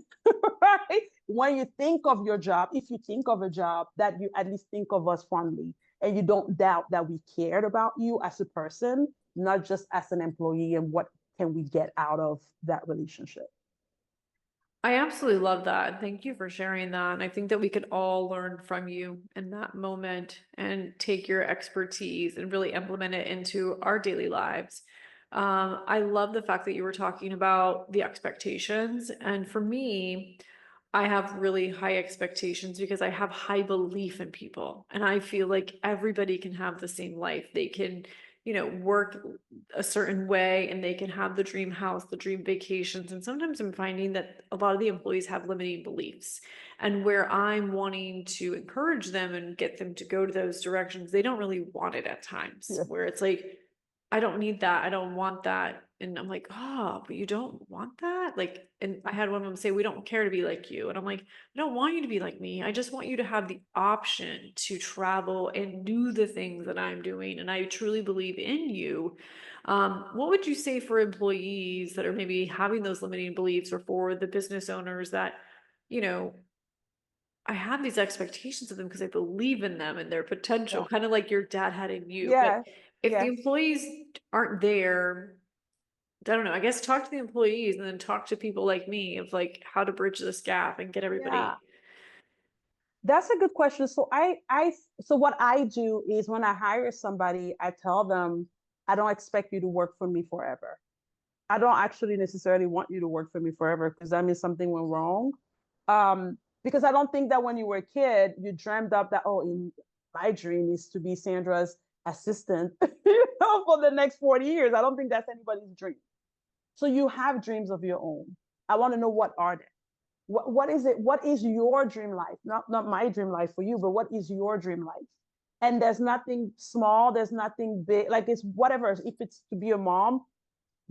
[SPEAKER 1] right? When you think of your job, if you think of a job, that you at least think of us fondly and you don't doubt that we cared about you as a person, not just as an employee, and what can we get out of that relationship.
[SPEAKER 2] I absolutely love that. Thank you for sharing that. And I think that we could all learn from you in that moment and take your expertise and really implement it into our daily lives. I love the fact that you were talking about the expectations. And for me, I have really high expectations because I have high belief in people. And I feel like everybody can have the same life. They can, work a certain way and they can have the dream house, the dream vacations. And sometimes I'm finding that a lot of the employees have limiting beliefs. And where I'm wanting to encourage them and get them to go to those directions, they don't really want it at times, where it's like, I don't need that. I don't want that. And I'm like, oh, but you don't want that? Like, and I had one of them say, we don't care to be like you. And I'm like, I don't want you to be like me. I just want you to have the option to travel and do the things that I'm doing. And I truly believe in you. What would you say for employees that are maybe having those limiting beliefs, or for the business owners that, I have these expectations of them because I believe in them and their potential, kind of like your dad had in you.
[SPEAKER 1] Yeah.
[SPEAKER 2] But if the employees aren't there, I don't know, I guess talk to the employees and then talk to people like me of like how to bridge this gap and get everybody.
[SPEAKER 1] That's a good question. So so what I do is when I hire somebody, I tell them, I don't expect you to work for me forever. I don't actually necessarily want you to work for me forever, because that means something went wrong. Because I don't think that when you were a kid, you dreamed up that, oh, my dream is to be Sandra's assistant for the next 40 years. I don't think that's anybody's dream. So you have dreams of your own. I want to know, what are they? What is it? What is your dream life? Not my dream life for you, but what is your dream life? And there's nothing small, there's nothing big, like it's whatever. If it's to be a mom,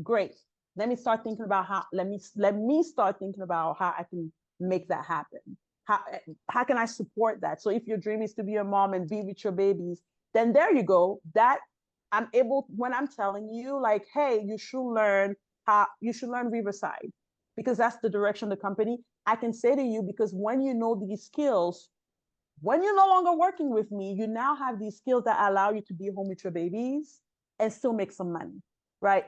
[SPEAKER 1] great. Let me start thinking about how I can make that happen. how can I support that? So if your dream is to be a mom and be with your babies, then there you go. That I'm able, when I'm telling you like, hey, you should learn Riverside because that's the direction of the company. I can say to you, because when you know these skills, when you're no longer working with me, you now have these skills that allow you to be home with your babies and still make some money, right?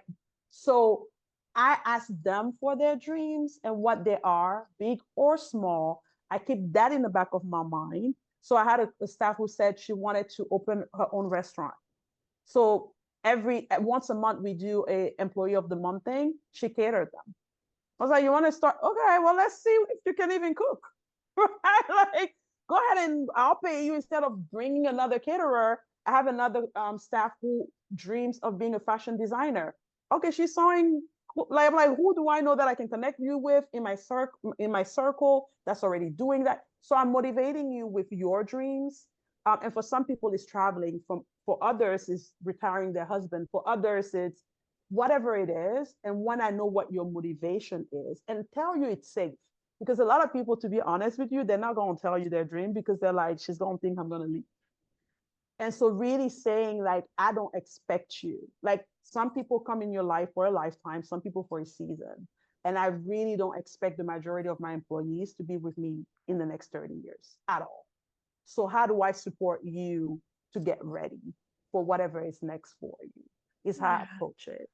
[SPEAKER 1] So I ask them for their dreams and what they are, big or small. I keep that in the back of my mind. So I had a staff who said she wanted to open her own restaurant. So once a month we do a employee of the month thing. She catered them. I was like, you want to start? Okay, well, let's see if you can even cook. Right? Like, go ahead and I'll pay you instead of bringing another caterer. I have another staff who dreams of being a fashion designer. Okay, she's sewing. Like, I'm like, who do I know that I can connect you with in my circle that's already doing that? So I'm motivating you with your dreams. And for some people, it's traveling. For others, it's retiring their husband. For others, it's whatever it is. And when I know what your motivation is, and tell you it's safe, because a lot of people, to be honest with you, they're not going to tell you their dream because they're like, she's going to think I'm going to leave. And so really saying like, I don't expect you. Like some people come in your life for a lifetime, some people for a season. And I really don't expect the majority of my employees to be with me in the next 30 years at all. So how do I support you to get ready for whatever is next for you is how I approach it.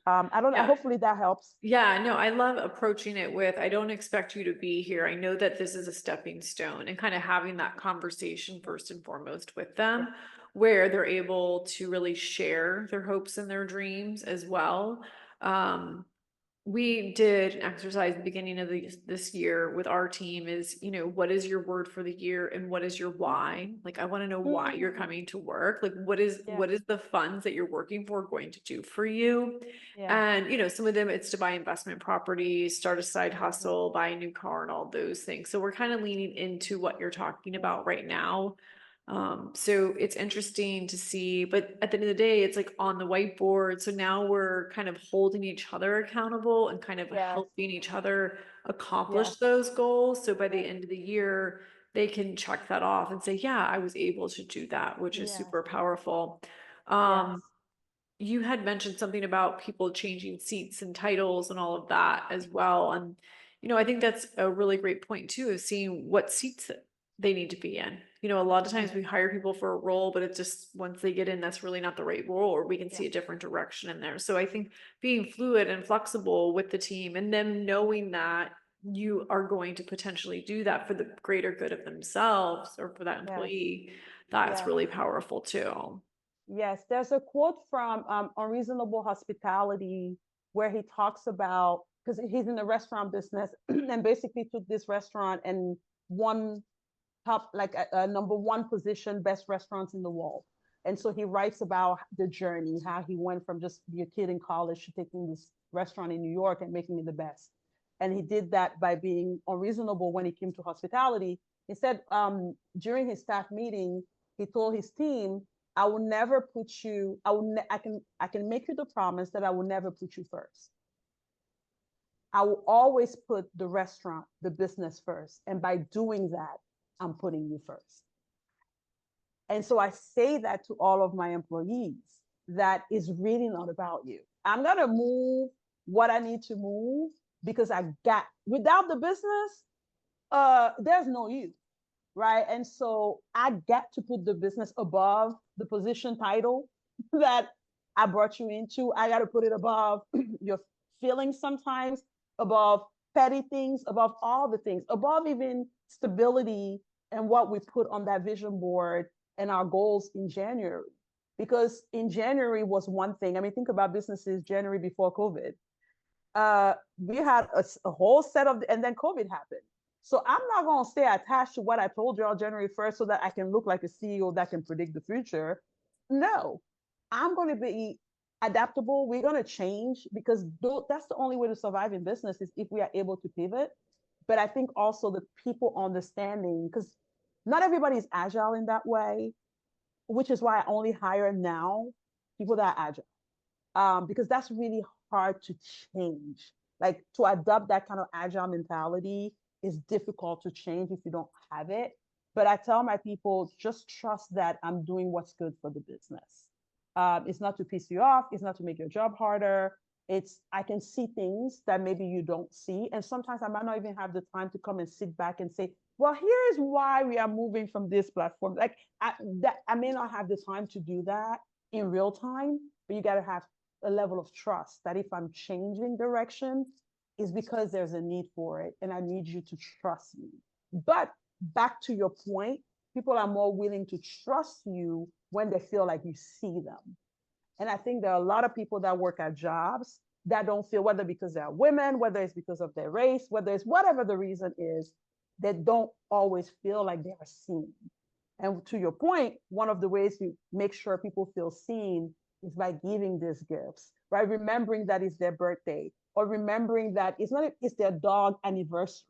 [SPEAKER 1] I don't know.
[SPEAKER 2] Yeah.
[SPEAKER 1] Hopefully that helps.
[SPEAKER 2] Yeah, no, I love approaching it with, I don't expect you to be here. I know that this is a stepping stone, and kind of having that conversation first and foremost with them, where they're able to really share their hopes and their dreams as well. We did an exercise at the beginning of this year with our team is, what is your word for the year and what is your why? Like, I want to know why you're coming to work. Like, what is the funds that you're working for going to do for you?
[SPEAKER 1] Yeah.
[SPEAKER 2] And, some of them it's to buy investment properties, start a side hustle, buy a new car and all those things. So we're kind of leaning into what you're talking about right now. So it's interesting to see, but at the end of the day, it's like on the whiteboard. So now we're kind of holding each other accountable and kind of helping each other accomplish those goals. So by the end of the year, they can check that off and say, yeah, I was able to do that, which is super powerful. You had mentioned something about people changing seats and titles and all of that as well. And, I think that's a really great point too, is seeing what seats they need to be in. A lot of times we hire people for a role, but it's just once they get in, that's really not the right role, or we can see a different direction in there. So I think being fluid and flexible with the team and them knowing that you are going to potentially do that for the greater good of themselves or for that employee, that's really powerful too.
[SPEAKER 1] Yes, there's a quote from Unreasonable Hospitality where he talks about, because he's in the restaurant business and basically took this restaurant and won top, like a number one position, best restaurants in the world. And so he writes about the journey, how he went from just be a kid in college to taking this restaurant in New York and making it the best. And he did that by being unreasonable when it came to hospitality. He said during his staff meeting, he told his team, I will never put you, I can make you the promise that I will never put you first. I will always put the restaurant, the business first. And by doing that, I'm putting you first. And so I say that to all of my employees, that is really not about you. I'm going to move what I need to move because without the business, there's no you. Right. And so I get to put the business above the position title that I brought you into. I got to put it above your feelings sometimes, above petty things, above all the things, above even stability and what we put on that vision board and our goals in January. Because in January was one thing. I mean, think about businesses January before COVID. We had a whole set of, and then COVID happened. So I'm not going to stay attached to what I told you on January 1st so that I can look like a CEO that can predict the future. No, I'm going to be adaptable. We're going to change because that's the only way to survive in business is if we are able to pivot. But I think also the people understanding, because not everybody is agile in that way, which is why I only hire now people that are agile, because that's really hard to change. Like to adopt that kind of agile mentality is difficult to change if you don't have it. But I tell my people, just trust that I'm doing what's good for the business. It's not to piss you off. It's not to make your job harder. It's, I can see things that maybe you don't see. And sometimes I might not even have the time to come and sit back and say, well, here's why we are moving from this platform. Like I may not have the time to do that in real time, but you got to have a level of trust that if I'm changing direction, is because there's a need for it. And I need you to trust me. But back to your point, people are more willing to trust you when they feel like you see them. And I think there are a lot of people that work at jobs that don't feel, whether because they're women, whether it's because of their race, whether it's whatever the reason is, they don't always feel like they are seen. And to your point, one of the ways you make sure people feel seen is by giving these gifts, right? Remembering that it's their birthday, or remembering that it's their dog anniversary.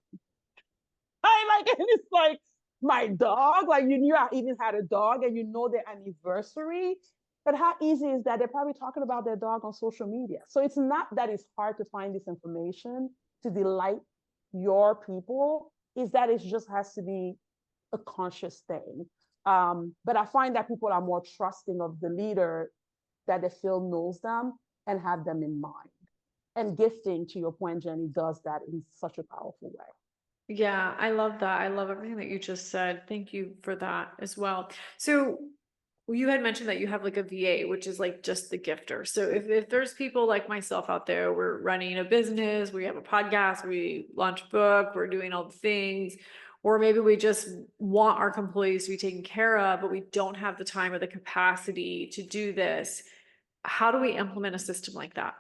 [SPEAKER 1] I like, and it's like, my dog, like you knew I even had a dog and you know their anniversary. But how easy is that? They're probably talking about their dog on social media. So it's not that it's hard to find this information to delight your people, is that it just has to be a conscious thing. But I find that people are more trusting of the leader that they feel knows them and have them in mind. And gifting, to your point, Jenny, does that in such a powerful way.
[SPEAKER 2] Yeah, I love that. I love everything that you just said. Thank you for that as well. So you had mentioned that you have like a VA, which is like just the gifter. So if there's people like myself out there, we're running a business, we have a podcast, we launch a book, we're doing all the things, or maybe we just want our employees to be taken care of, but we don't have the time or the capacity to do this. How do we implement a system like that?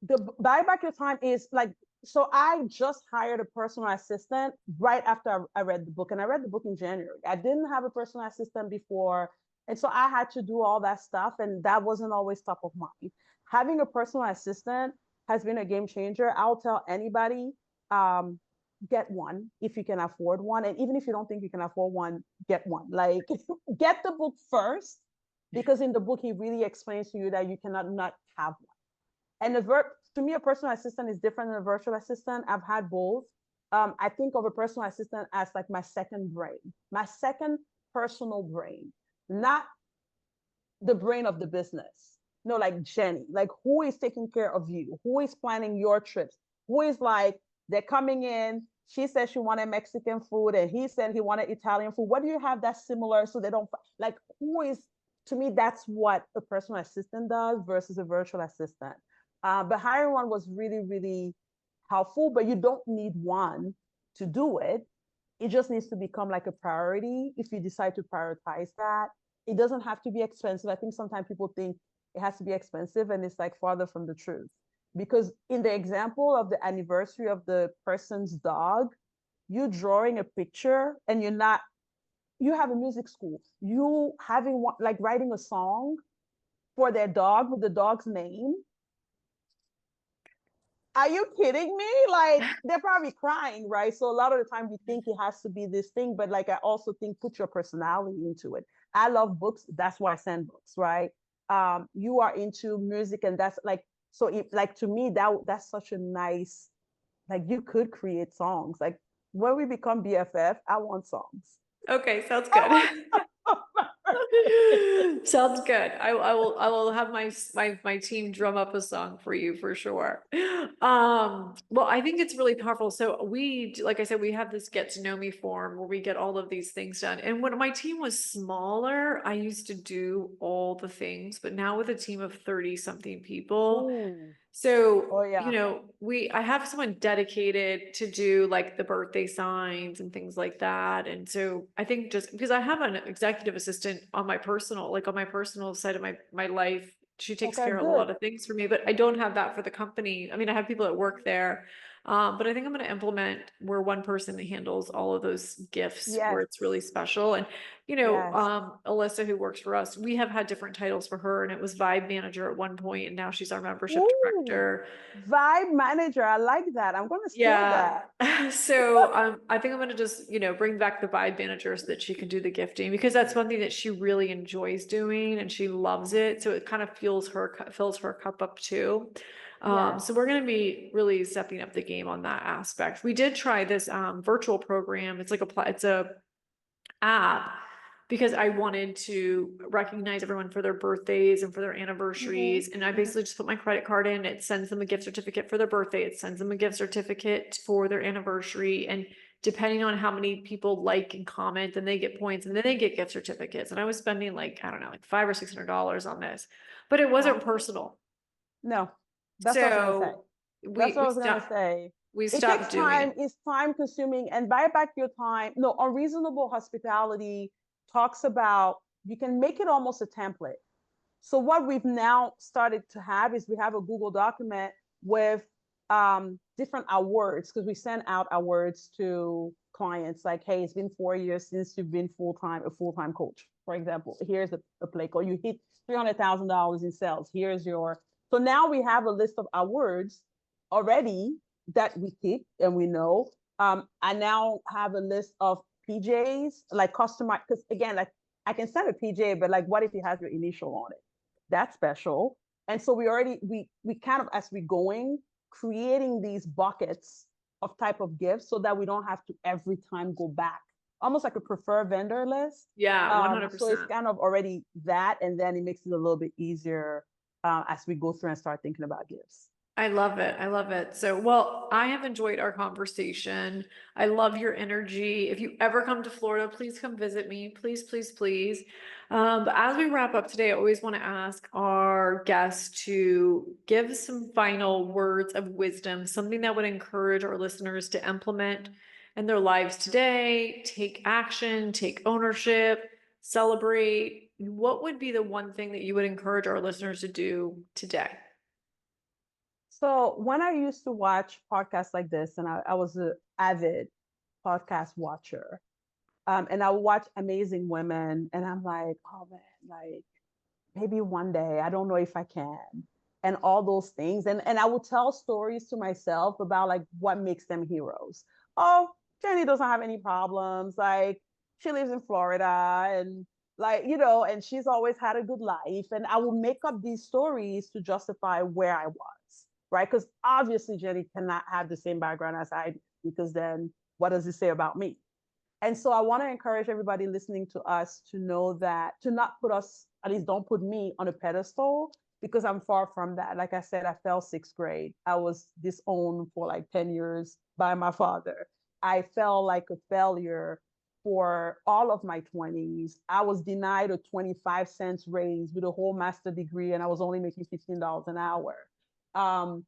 [SPEAKER 1] The buy back your time is like, so I just hired a personal assistant right after I read the book, and I read the book in January. I didn't have a personal assistant before, and so I had to do all that stuff, and that wasn't always top of mind. Having a personal assistant has been a game changer. I'll tell anybody, get one if you can afford one, and even if you don't think you can afford one, get one. Like, get the book first, because in the book he really explains to you that you cannot not have one. And to me, a personal assistant is different than a virtual assistant. I've had both. I think of a personal assistant as like my second brain, my second personal brain, not the brain of the business. No, like Jenny, like who is taking care of you? Who is planning your trips? Who is like, they're coming in. She said she wanted Mexican food and he said he wanted Italian food. What do you have that's similar so they don't, like, who is, to me, that's what a personal assistant does versus a virtual assistant. But hiring one was really, really helpful, but you don't need one to do it. It just needs to become like a priority if you decide to prioritize that. It doesn't have to be expensive. I think sometimes people think it has to be expensive, and it's like farther from the truth. Because in the example of the anniversary of the person's dog, you drawing a picture and you have a music school, you having one, like writing a song for their dog with the dog's name. Are you kidding me? Like, they're probably crying, right? So a lot of the time we think it has to be this thing, but like I also think put your personality into it. I love books. That's why I send books, right? You are into music, and that's like, so it, like, to me, that's such a nice, like, you could create songs. Like, when we become BFF, I want songs.
[SPEAKER 2] Okay, sounds good. Sounds good. I will have my team drum up a song for you for sure. Well, I think it's really powerful. So like I said, we have this get to know me form where we get all of these things done. And when my team was smaller, I used to do all the things, but now with a team of 30 something people,
[SPEAKER 1] Ooh.
[SPEAKER 2] so,
[SPEAKER 1] Oh, yeah.
[SPEAKER 2] you know, I have someone dedicated to do like the birthday signs and things like that. And so I think just because I have an executive assistant on my personal side of my life, she takes
[SPEAKER 1] Okay,
[SPEAKER 2] care of a
[SPEAKER 1] good.
[SPEAKER 2] lot of things for me, but I don't have that for the company. I mean, I have people that work there. But I think I'm going to implement where one person handles all of those gifts where
[SPEAKER 1] Yes.
[SPEAKER 2] it's really special. And, you know,
[SPEAKER 1] Yes.
[SPEAKER 2] Alyssa, who works for us, we have had different titles for her, and it was vibe manager at one point, and now she's our membership
[SPEAKER 1] Ooh,
[SPEAKER 2] director.
[SPEAKER 1] vibe manager. I like that. I'm going to steal
[SPEAKER 2] Yeah.
[SPEAKER 1] that.
[SPEAKER 2] So I think I'm going to just, you know, bring back the vibe manager so that she can do the gifting, because that's one thing that she really enjoys doing and she loves it. So it kind of fills her cup up too.
[SPEAKER 1] Yes.
[SPEAKER 2] So we're going to be really stepping up the game on that aspect. We did try this virtual program. It's like it's a app because I wanted to recognize everyone for their birthdays and for their
[SPEAKER 1] Mhm,
[SPEAKER 2] anniversaries. And I
[SPEAKER 1] mhm.
[SPEAKER 2] basically just put my credit card in. It sends them a gift certificate for their birthday. It sends them a gift certificate for their anniversary. And depending on how many people like and comment, then they get points and then they get gift certificates. And I was spending like, I don't know, like $500 or $600 on this, but it wasn't
[SPEAKER 1] Wow.
[SPEAKER 2] personal.
[SPEAKER 1] No, that's what I was gonna say.
[SPEAKER 2] So
[SPEAKER 1] That's what I
[SPEAKER 2] we
[SPEAKER 1] was gonna
[SPEAKER 2] stopped
[SPEAKER 1] say.
[SPEAKER 2] we
[SPEAKER 1] It takes
[SPEAKER 2] stopped doing
[SPEAKER 1] time,
[SPEAKER 2] it.
[SPEAKER 1] it's time consuming, and buy back your time. No, unreasonable hospitality talks about you can make it almost a template. So what we've now started to have is we have a Google document with different awards because we send out awards to clients like, hey, it's been 4 years since you've been a full-time coach, for example. Here's a play call. You hit $300,000 in sales. Here's your. So now we have a list of awards already that we keep and we know. I now have a list of PJs, like customer, because again, like I can send a PJ, but like, what if it has your initial on it? That's special. And so we kind of, as we're going, creating these buckets of type of gifts so that we don't have to every time go back, almost like a preferred vendor list.
[SPEAKER 2] Yeah,
[SPEAKER 1] So it's
[SPEAKER 2] 100%.
[SPEAKER 1] kind of already that, and then it makes it a little bit easier as we go through and start thinking about gifts.
[SPEAKER 2] I love it. I love it. So, well, I have enjoyed our conversation. I love your energy. If you ever come to Florida, please come visit me. Please, please, please. But as we wrap up today, I always want to ask our guests to give some final words of wisdom, something that would encourage our listeners to implement in their lives today, take action, take ownership, celebrate. What would be the one thing that you would encourage our listeners to do today?
[SPEAKER 1] So when I used to watch podcasts like this, and I was an avid podcast watcher, and I would watch Amazing Women, and I'm like, oh man, like maybe one day, I don't know if I can, and all those things. And I would tell stories to myself about like what makes them heroes. Oh, Jenny doesn't have any problems. Like she lives in Florida and like, and she's always had a good life. And I will make up these stories to justify where I was, right? Because obviously Jenny cannot have the same background as I do, because then what does it say about me? And so I want to encourage everybody listening to us to know that, to not put us, at least don't put me on a pedestal, because I'm far from that. Like I said, I fell sixth grade. I was disowned for like 10 years by my father. I felt like a failure for all of my 20s. I was denied a 25 cents raise with a whole master degree, and I was only making $15 an hour. Um,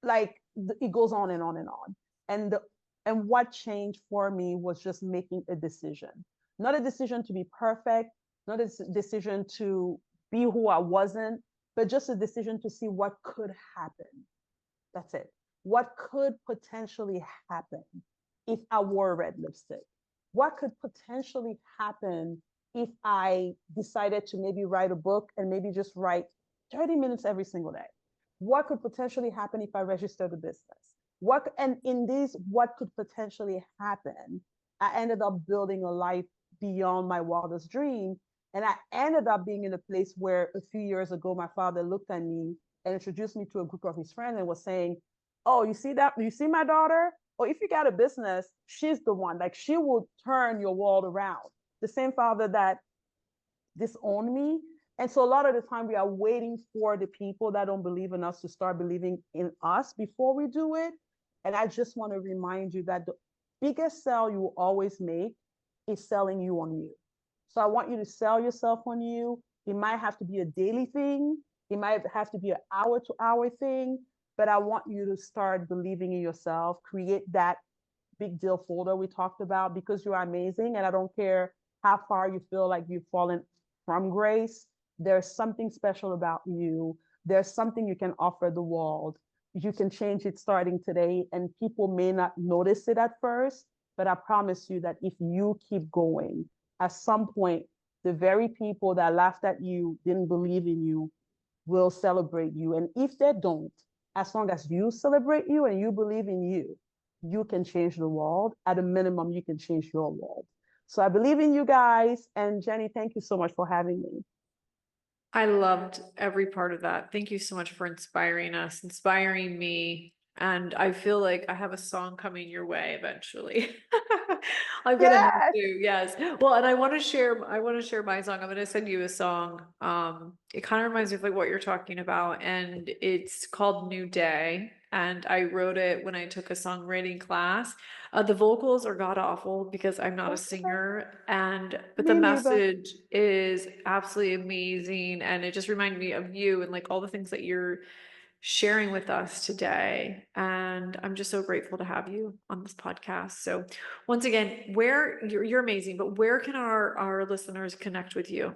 [SPEAKER 1] like it goes on and on and on. And what changed for me was just making a decision, not a decision to be perfect, not a decision to be who I wasn't, but just a decision to see what could happen. That's it. What could potentially happen if I wore red lipstick? What could potentially happen if I decided to maybe write a book and maybe just write 30 minutes every single day? What could potentially happen if I registered a business? And in these, what could potentially happen? I ended up building a life beyond my wildest dream. And I ended up being in a place where a few years ago, my father looked at me and introduced me to a group of his friends and was saying, oh, you see that? You see my daughter? Or if you got a business, she's the one. Like she will turn your world around. The same father that disowned me. And so a lot of the time we are waiting for the people that don't believe in us to start believing in us before we do it. And I just want to remind you that the biggest sell you will always make is selling you on you. So I want you to sell yourself on you. It might have to be a daily thing. It might have to be an hour to hour thing, but I want you to start believing in yourself, create that big deal folder we talked about, because you're amazing. And I don't care how far you feel like you've fallen from grace. There's something special about you. There's something you can offer the world. You can change it starting today, and people may not notice it at first, but I promise you that if you keep going, at some point, the very people that laughed at you, didn't believe in you, will celebrate you. And if they don't, as long as you celebrate you and you believe in you, you can change the world. At a minimum, you can change your world. So I believe in you guys. And Jenny, thank you so much for having me.
[SPEAKER 2] I loved every part of that. Thank you so much for inspiring us, inspiring me. And I feel like I have a song coming your way eventually. I'm gonna have
[SPEAKER 1] Yes.
[SPEAKER 2] to, yes. Well, and I want to share my song. I'm gonna send you a song. It kind of reminds me of like what you're talking about, and it's called New Day. And I wrote it when I took a songwriting class. The vocals are god awful because I'm not a singer, but the
[SPEAKER 1] Me neither.
[SPEAKER 2] message is absolutely amazing, and it just reminded me of you and like all the things that you're sharing with us today. And I'm just so grateful to have you on this podcast. So, once again, where you're amazing, but where can our listeners connect with you?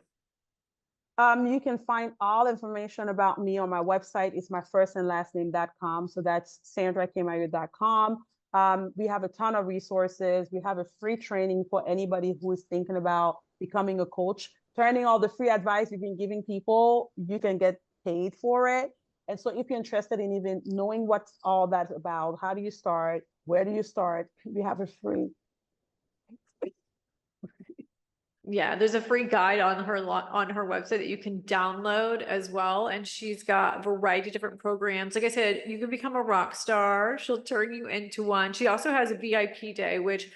[SPEAKER 1] You can find all information about me on my website. It's my first and last name.com. So that's sandrakamayo.com. We have a ton of resources. We have a free training for anybody who is thinking about becoming a coach. Turning all the free advice we've been giving people, you can get paid for it. And so if you're interested in even knowing what's all that about, how do you start? Where do you start? We have a free.
[SPEAKER 2] Yeah, there's a free guide on her website that you can download as well, and she's got a variety of different programs. Like I said, you can become a rock star. She'll turn you into one. She also has a VIP day, which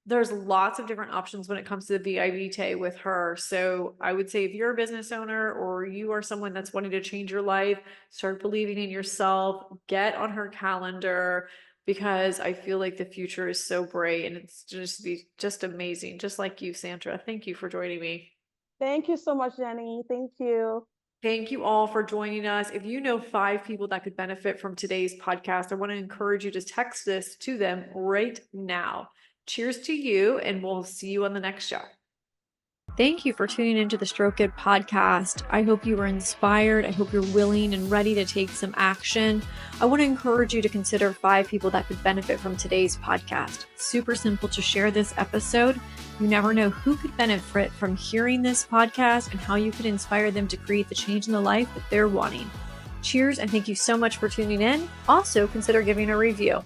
[SPEAKER 2] there's lots of different options when it comes to the VIP day with her. So I would say if you're a business owner or you are someone that's wanting to change your life, start believing in yourself, get on her calendar, because I feel like the future is so bright and it's just amazing. Just like you, Sandra. Thank you for joining me.
[SPEAKER 1] Thank you so much, Jenny. Thank you.
[SPEAKER 2] Thank you all for joining us. If you know 5 people that could benefit from today's podcast, I want to encourage you to text this to them right now. Cheers to you, and we'll see you on the next show. Thank you for tuning into the Stroke It podcast. I hope you were inspired. I hope you're willing and ready to take some action. I want to encourage you to consider 5 people that could benefit from today's podcast. Super simple to share this episode. You never know who could benefit from hearing this podcast and how you could inspire them to create the change in the life that they're wanting. Cheers, and thank you so much for tuning in. Also, consider giving a review.